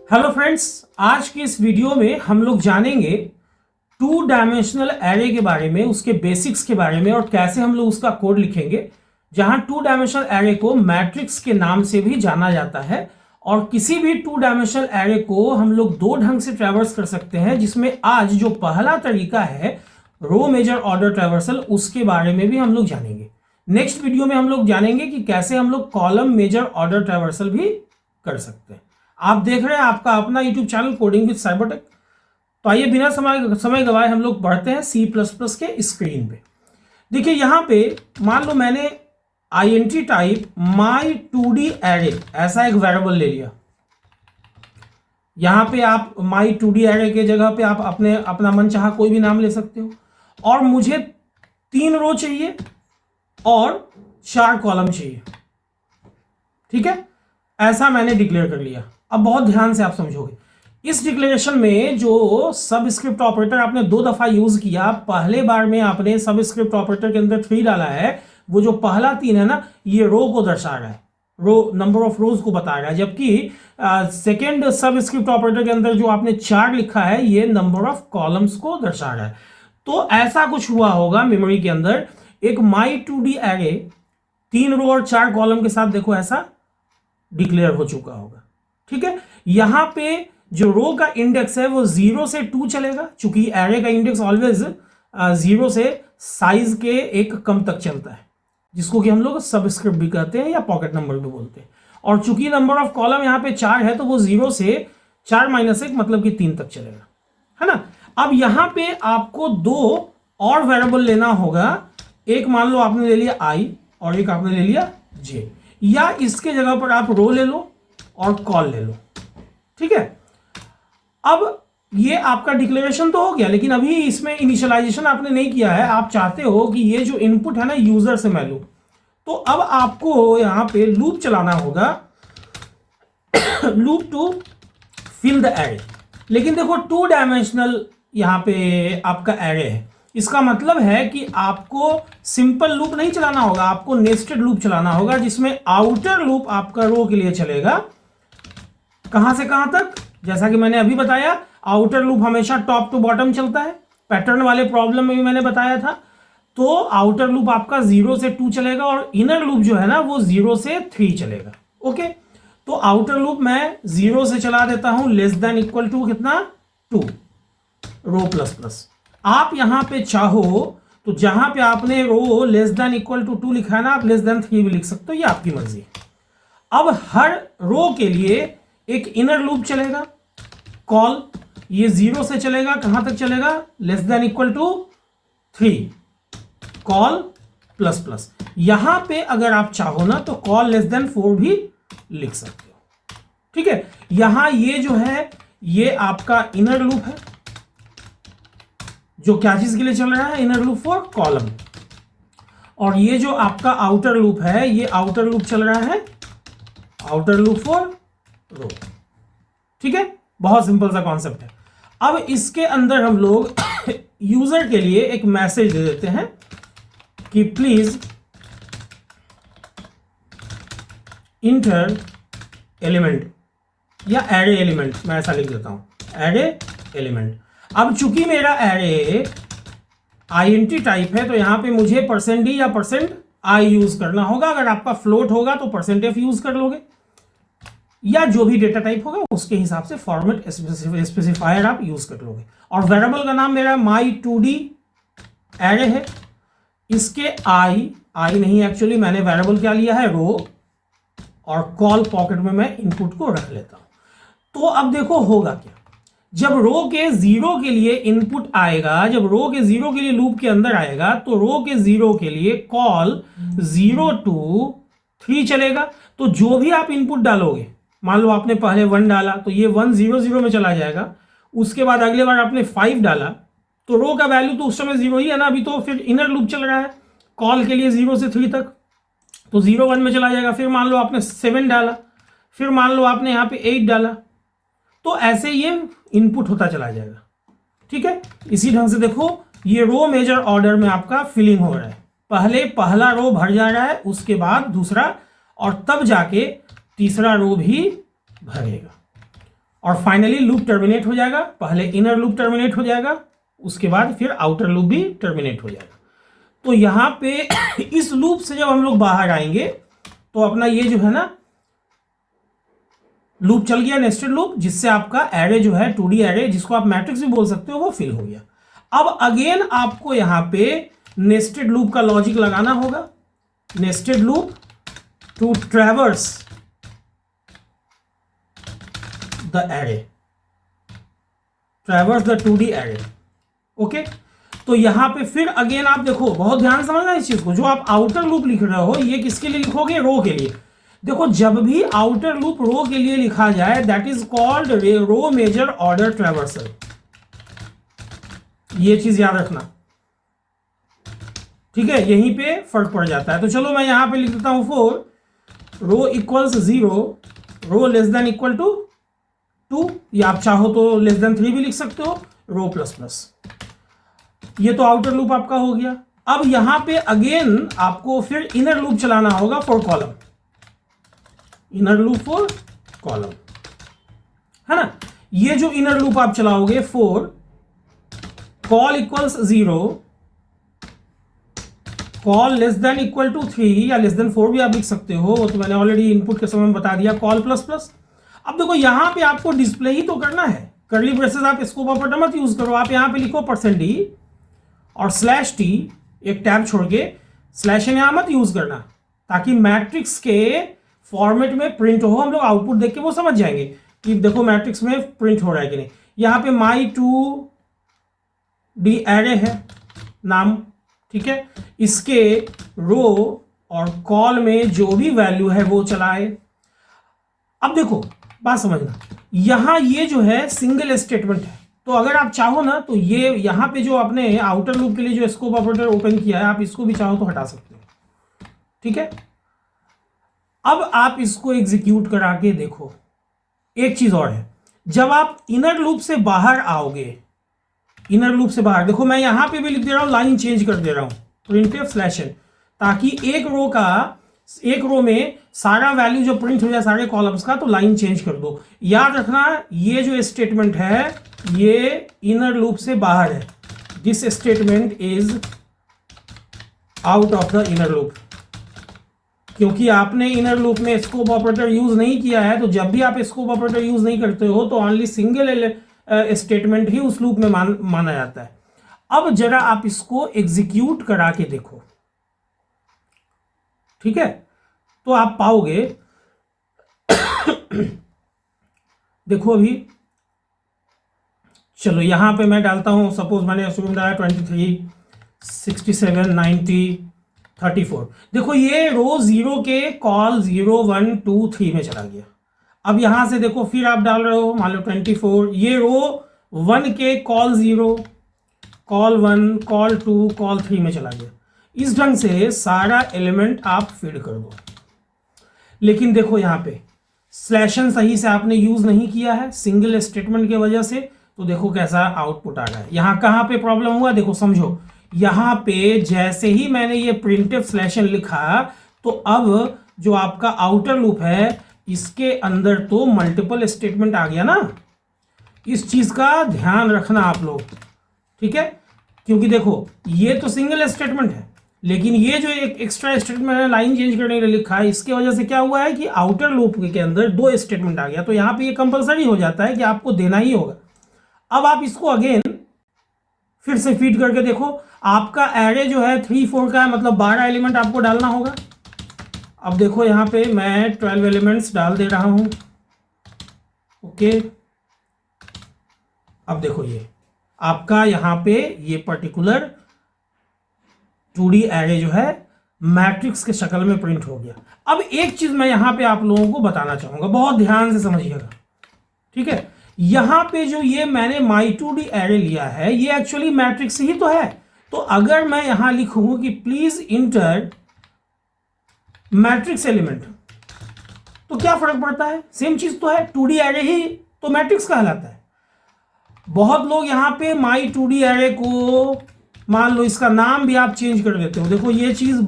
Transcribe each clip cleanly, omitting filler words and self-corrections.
Hello friends, आज की इस वीडियो में हम लोग जानेंगे टू डायमेंशनल एरे के बारे में, उसके बेसिक्स के बारे में और कैसे हम लोग उसका कोड लिखेंगे। जहां टू डायमेंशनल एरे को मैट्रिक्स के नाम से भी जाना जाता है और किसी भी टू डायमेंशनल एरे को हम लोग दो ढंग से ट्रैवर्स कर सकते हैं, जिसमें आज जो पहला तरीका है रो मेजर ऑर्डर ट्रैवर्सल, उसके बारे में भी हम लोग जानेंगे। नेक्स्ट वीडियो में हम लोग जानेंगे कि कैसे हम लोग कॉलम मेजर ऑर्डर ट्रैवर्सल भी कर सकते हैं। आप देख रहे हैं आपका अपना YouTube channel coding with Cybertech. तो आइए बिना समय गवाए हम लोग बढ़ते हैं C++ के स्क्रीन पे। देखिए यहां पे मान लो मैंने int टाइप my2d array ऐसा एक वेरिएबल ले लिया। यहां पे आप my2d array के जगह पे आप अपना मन चाहा कोई भी नाम ले सकते हो। और मुझे 3 रो चाहिए और 4 कॉलम चाहिए। ठीक है, ऐसा मैंने डिक्लेयर कर लिया। अब बहुत ध्यान से आप समझोगे, इस डिक्लेरेशन में जो सबस्क्रिप्ट ऑपरेटर आपने 2 दफा यूज किया, पहले बार में आपने सबस्क्रिप्ट ऑपरेटर के अंदर 3 डाला है, वो जो पहला 3 है ना, ये रो को दर्शा रहा है, रो नंबर ऑफ रोज को बता रहा है। जबकि सेकेंड सबस्क्रिप्ट ऑपरेटर के अंदर जो आपने 4 लिखा है, ये नंबर ऑफ कॉलम्स को दर्शा रहा है। तो ऐसा कुछ हुआ होगा मेमोरी के अंदर, एक my2d एरे 3 रो और 4 कॉलम के साथ देखो ऐसा डिक्लेयर हो चुका होगा। ठीक है, यहां पे जो रो का इंडेक्स है वो 0 से 2 चलेगा, चूंकि एरे का इंडेक्स ऑलवेज 0 से साइज के एक कम तक चलता है, जिसको कि हम लोग सबस्क्रिप्ट भी कहते हैं या पॉकेट नंबर भी बोलते हैं। और चूंकि नंबर ऑफ कॉलम यहां पे 4 है, तो वो 0 से 4 - 1 मतलब कि 3 तक चलेगा, है ना। अब यहां पे आपको 2 और वेरिएबल लेना होगा। एक मान लो आपने ले लिया i और एक आपने ले लिया j, या इसके जगह पर आप रो ले लो और कॉल ले लो। ठीक है, अब ये आपका डिक्लेरेशन तो हो गया, लेकिन अभी इसमें इनिशियलाइजेशन आपने नहीं किया है। आप चाहते हो कि ये जो इनपुट है ना, यूजर से मैं लूं, तो अब आपको यहां पे लूप चलाना होगा, loop to fill the array. लेकिन देखो 2 डायमेंशनल यहां पे आपका एरे है, इसका मतलब है कि आपको सिंपल लूप नहीं चलाना होगा, आपको नेस्टेड लूप चलाना होगा, जिसमें आउटर लूप आपका रो के लिए चलेगा। कहां से कहां तक? जैसा कि मैंने अभी बताया, आउटर लूप हमेशा टॉप टू बॉटम चलता है। पैटर्न वाले प्रॉब्लम में भी मैंने बताया था। तो आउटर लूप आपका 0 से 2 चलेगा और इनर लूप जो है ना, वो 0 से 3 चलेगा। ओके, तो आउटर लूप मैं 0 से चला देता हूं, लेस देन इक्वल टू कितना, 2 रो प्लस प्लस। आप यहां पे चाहो तो जहां पे आपने रो लेस देन इक्वल टू 2 लिखा है ना, आप लेस देन 3 भी लिख सकते हो, ये आपकी मर्जी है। अब हर रो के लिए एक इनर लूप चलेगा, कॉल, ये 0 से चलेगा, कहां तक चलेगा, less than equal to 3, col plus plus. यहां पे अगर आप चाहो ना तो कॉल लेस देन 4 भी लिख सकते हो। ठीक है, यहां ये जो है ये आपका इनर लूप है, जो क्या चीज के लिए चल रहा है, इनर लूप फॉर कॉलम। और ये जो आपका आउटर लूप है, ये आउटर लूप चल रहा है, आउटर लूप फॉर रो। ठीक है, बहुत सिंपल सा कॉन्सेप्ट है। अब इसके अंदर हम लोग यूजर के लिए एक मैसेज दे देते हैं कि प्लीज इंटर एलिमेंट या एरे एलिमेंट, मैं ऐसा लिख देता हूं, एरे एलिमेंट। अब चूंकि मेरा एरे int टाइप है, तो यहां पे मुझे %d या %i यूज करना होगा। अगर आपका फ्लोट होगा तो %f यूज कर लोगे, या जो भी डेटा टाइप होगा उसके हिसाब से फॉर्मेट स्पेसिफायर आप यूज कर लोगे। और वेरिएबल का नाम मेरा my2d एरे है। इसके i नहीं, एक्चुअली मैंने वेरिएबल क्या लिया है, रो, और कॉल पॉकेट में मैं इनपुट को रख लेता हूं। तो अब देखो होगा क्या, जब रो के 0 के लिए इनपुट आएगा, जब रो के 0 के लिए लूप के अंदर आएगा, तो रो के 0 के लिए कॉल 0 to 3 चलेगा। तो जो भी आप इनपुट डालोगे, मान लो आपने पहले 1 डाला तो ये 1 0 0 में चला जाएगा। उसके बाद अगले बार आपने 5 डाला तो रो का वैल्यू तो उस समय 0 ही है ना, अभी तो फिर इनर लूप चल रहा है कॉल के लिए 0 से 3 तक, तो 0 1 में चला जाएगा। फिर मान लो आपने 7 डाला, फिर मान लो आपने यहाँ पे 8 डाला, तो ऐसे ये इनपुट होता चला जाएगा। ठीक है, इसी ढंग से देखो ये रो मेजर ऑर्डर में आपका फिलिंग हो रहा है। पहले पहला रो भर जा रहा है, उसके बाद दूसरा, और तब जाके तीसरा रो भी भरेगा। और फाइनली लूप टर्मिनेट हो जाएगा। पहले इनर लूप टर्मिनेट हो जाएगा, उसके बाद फिर आउटर लूप भी टर्मिनेट हो जाएगा। तो यहां पे इस लूप से जब हम लोग बाहर आएंगे तो अपना ये जो है ना लूप चल गया, नेस्टेड लूप, जिससे आपका एरे जो है 2D एरे, जिसको आप मैट्रिक्स भी बोल सकते हो, वो फिल हो गया। अब अगेन आपको यहां पे नेस्टेड लूप का लॉजिक लगाना होगा। Nested loop to traverse the array, traverse the 2D array. Okay, तो यहां पे फिर अगेन आप देखो, बहुत ध्यान से समझना इस चीज को। जो आप आउटर लूप लिख रहे हो, ये किसके लिए लिखोगे? रो के लिए। देखो, जब भी आउटर लूप रो के लिए लिखा जाए, that is called row major order traversal. ये चीज याद रखना, ठीक है? यहीं पे फर्क पड़ जाता है। तो चलो मैं यहां पे लिख देता हूं 4 row equals 0, row less than equal to 2, या आप चाहो तो लेस देन 3 भी लिख सकते हो, रो प्लस प्लस। ये तो आउटर लूप आपका हो गया। अब यहां पे अगेन आपको फिर इनर लूप चलाना होगा for column, inner loop for column, है ना? ये जो इनर लूप आप चलाओगे, 4 col equals 0, col less than equal to 3 या लेस देन 4 भी आप लिख सकते हो, वो तो मैंने ऑलरेडी इनपुट के समय में बता दिया, कॉल प्लस प्लस। अब देखो, यहां पे आपको डिस्प्ले ही तो करना है। कर्ली ब्रेसेस आप स्कोप ऑपरेटर मत यूज करो, आप यहां पे लिखो %d और /t, एक टैब छोड़ के /n यहां मत यूज करना, ताकि मैट्रिक्स के फॉर्मेट में प्रिंट हो। हम लोग आउटपुट देख के वो समझ जाएंगे कि देखो मैट्रिक्स में प्रिंट हो रहा है कि नहीं। यहां पे my2d एरे है नाम, ठीक है? इसके रो और कॉल में जो भी वैल्यू है वो चलाए। अब देखो, बात समझना, यहां ये जो है सिंगल स्टेटमेंट है। तो अगर आप चाहो ना तो ये यहां पे जो आपने आउटर लूप के लिए जो स्कोप ऑपरेटर ओपन किया है, आप इसको भी चाहो तो हटा सकते हो, ठीक है? अब आप इसको एग्जीक्यूट करा के देखो। एक चीज और है, जब आप इनर लूप से बाहर आओगे, इनर लूप से बाहर देखो, मैं यहां पे भी लिख दे रहा हूं, लाइन चेंज कर दे रहा हूं printf/n, ताकि एक रो में सारा वैल्यू जो प्रिंट हो जाए सारे कॉलम्स का, तो लाइन चेंज कर दो। याद रखना, ये जो स्टेटमेंट है ये इनर लूप से बाहर है। This statement is out of the inner loop, क्योंकि आपने इनर लूप में स्कोप ऑपरेटर यूज नहीं किया है। तो जब भी आप स्कोप ऑपरेटर यूज नहीं करते हो तो ओनली सिंगल स्टेटमेंट ही उस लूप में माना जाता है। अब जरा आप इसको एग्जीक्यूट करा के देखो, ठीक है? तो आप पाओगे देखो अभी, चलो यहां पे मैं डालता हूं, सपोज मैंने असुम डाला 23, 67, 90, 34। देखो, ये रो 0 के कॉल 0, 1, 2, 3 में चला गया। अब यहां से देखो, फिर आप डाल रहे हो, मान लो 24, ये रो 1 के कॉल 0, कॉल 1, कॉल 2, कॉल 3 में चला गया। इस ढंग से सारा एलिमेंट आप फीड कर दो। लेकिन देखो, यहां पे /n सही से आपने यूज नहीं किया है सिंगल स्टेटमेंट की वजह से, तो देखो कैसा आउटपुट आ रहा है। यहां कहां पे प्रॉब्लम हुआ, देखो समझो। यहां पे जैसे ही मैंने ये printf/n लिखा, तो अब जो आपका आउटर लूप है, इसके अंदर तो मल्टीपल स्टेटमेंट आ गया ना। इस चीज का ध्यान रखना आप लोग, ठीक है? क्योंकि देखो, ये तो सिंगल स्टेटमेंट है, लेकिन ये जो एक एक्स्ट्रा स्टेटमेंट है लाइन चेंज करने के लिए लिखा है, इसके वजह से क्या हुआ है कि आउटर लूप के अंदर 2 स्टेटमेंट आ गया। तो यहां पे ये कंपलसरी हो जाता है कि आपको देना ही होगा। अब आप इसको अगेन फिर से फीड करके देखो, आपका एरे जो है 3, 4 का है, मतलब 12 एलिमेंट आपको डालना होगा। अब देखो, यहां पे मैं 12 एलिमेंट्स डाल दे रहा हूं, ओके? अब देखो, ये आपका यहां पे ये पर्टिकुलर 2D एरे जो है मैट्रिक्स के शक्ल में प्रिंट हो गया। अब एक चीज मैं यहां पे आप लोगों को बताना चाहूंगा, बहुत ध्यान से समझिएगा, ठीक है? यहां पे जो ये मैंने my2d एरे लिया है, ये एक्चुअली मैट्रिक्स ही तो है। तो अगर मैं यहां लिखूं कि प्लीज इंटर मैट्रिक्स एलिमेंट, तो क्या फर्क पड़ता है? सेम चीज तो है, 2D एरे ही तो मैट्रिक्स कहलाता है। बहुत लोग यहां पे my2d एरे को, मान लो इसका नाम भी आप चेंज कर देते हो, देखो ये चीज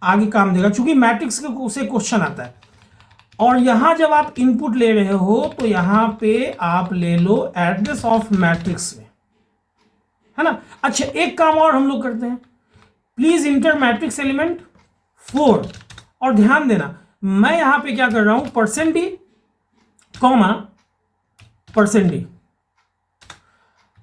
आगे काम देगा, चूंकि मैट्रिक्स से क्वेश्चन आता है। और यहां जब आप इनपुट ले रहे हो तो यहां पे आप ले लो एड्रेस ऑफ मैट्रिक्स में, है ना। अच्छा, एक काम और हम लोग करते हैं, प्लीज इंटर मैट्रिक्स एलिमेंट 4, और ध्यान देना मैं यहां पे क्या कर रहा हूं, %d, %d।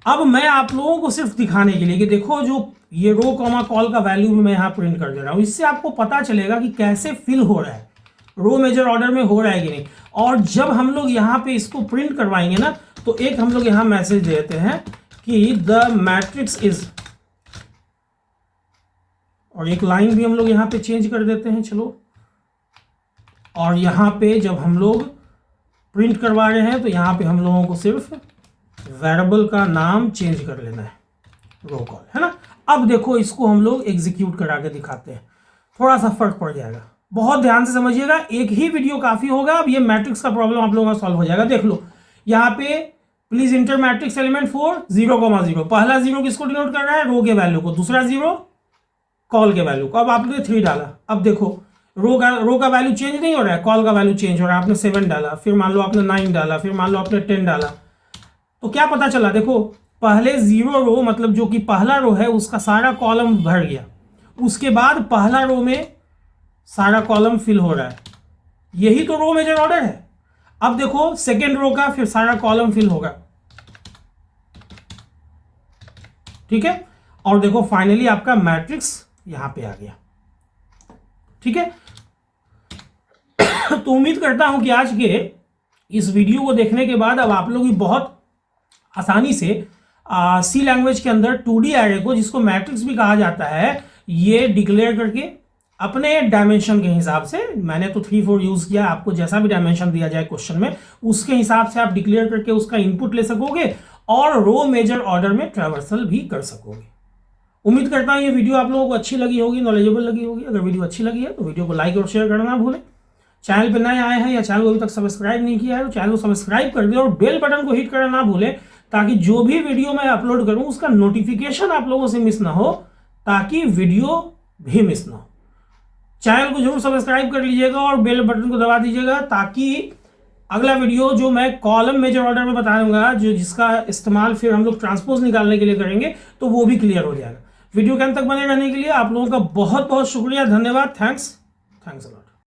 अब मैं आप लोगों को सिर्फ दिखाने के लिए कि देखो जो ये रो कॉमा कॉल का वैल्यू भी मैं यहां प्रिंट कर दे रहा हूं, इससे आपको पता चलेगा कि कैसे फिल हो रहा है, रो मेजर ऑर्डर में हो रहा है कि नहीं। और जब हम लोग यहां पे इसको प्रिंट करवाएंगे ना, तो एक हम लोग यहां मैसेज देते हैं कि द मैट्रिक्स इज, और एक लाइन भी हम लोग यहां पे चेंज कर देते हैं, चलो। और यहां पे जब हम लोग प्रिंट करवा रहे हैं तो यहां पे हम लोगों को सिर्फ वेरिएबल का नाम चेंज कर लेना है, रो कॉल, है ना। अब देखो इसको हम लोग एग्जीक्यूट करा के दिखाते हैं, थोड़ा सा फर्क पड़ जाएगा। बहुत ध्यान से समझिएगा, एक ही वीडियो काफी होगा। अब ये मैट्रिक्स का प्रॉब्लम आप लोगों का सॉल्व हो जाएगा। देख लो यहाँ पे प्लीज इंटर मैट्रिक्स एलिमेंट 4 0,0, पहला 0 किसको डिनोट कर रहा है, रो के वैल्यू को, दूसरा 0 कॉल के वैल्यू को। अब आपने 3 डाला, अब देखो रो का वैल्यू चेंज नहीं हो रहा है, कॉल का वैल्यू चेंज हो रहा है। आपने 7 डाला, फिर मान लो आपने 9 डाला, फिर मान लो आपने 10 डाला, तो क्या पता चला, देखो पहले 0 रो मतलब जो कि पहला रो है उसका सारा कॉलम भर गया, उसके बाद पहला रो में सारा कॉलम फिल हो रहा है, यही तो रो मेजर ऑर्डर है। अब देखो सेकेंड रो का फिर सारा कॉलम फिल होगा, ठीक है। और देखो फाइनली आपका मैट्रिक्स यहां पे आ गया, ठीक है। तो उम्मीद करता हूं कि आज के इस वीडियो को देखने के बाद अब आप लोग भी बहुत आसानी से सी लैंग्वेज के अंदर 2D एरे को, जिसको मैट्रिक्स भी कहा जाता है, ये डिक्लेयर करके अपने डायमेंशन के हिसाब से, मैंने तो 3, 4 यूज किया, आपको जैसा भी डायमेंशन दिया जाए क्वेश्चन में उसके हिसाब से आप डिक्लेयर करके उसका इनपुट ले सकोगे और रो मेजर ऑर्डर में ट्रैवर्सल भी कर सकोगे। उम्मीद करता हूं ये वीडियो आप लोगों को अच्छी लगी होगी, नॉलेजेबल लगी होगी। अगर वीडियो अच्छी लगी है तो वीडियो को लाइक और शेयर करना ना भूलें। चैनल पर नए आए हैं या चैनल को अभी तक सब्सक्राइब नहीं किया है तो चैनल को सब्सक्राइब कर दें और बेल बटन को हिट करना ना भूलें, ताकि जो भी वीडियो मैं अपलोड करूं उसका नोटिफिकेशन आप लोगों से मिस ना हो, ताकि वीडियो भी मिस ना हो। चैनल को जरूर सब्सक्राइब कर लीजिएगा और बेल बटन को दबा दीजिएगा, ताकि अगला वीडियो जो मैं कॉलम मेजर ऑर्डर में बताऊंगा, जो जिसका इस्तेमाल फिर हम लोग ट्रांसपोज निकालने के लिए करेंगे, तो वो भी क्लियर हो जाएगा। वीडियो के अंत तक बने रहने के लिए आप लोगों का बहुत बहुत शुक्रिया, धन्यवाद, थैंक्स अ लॉट।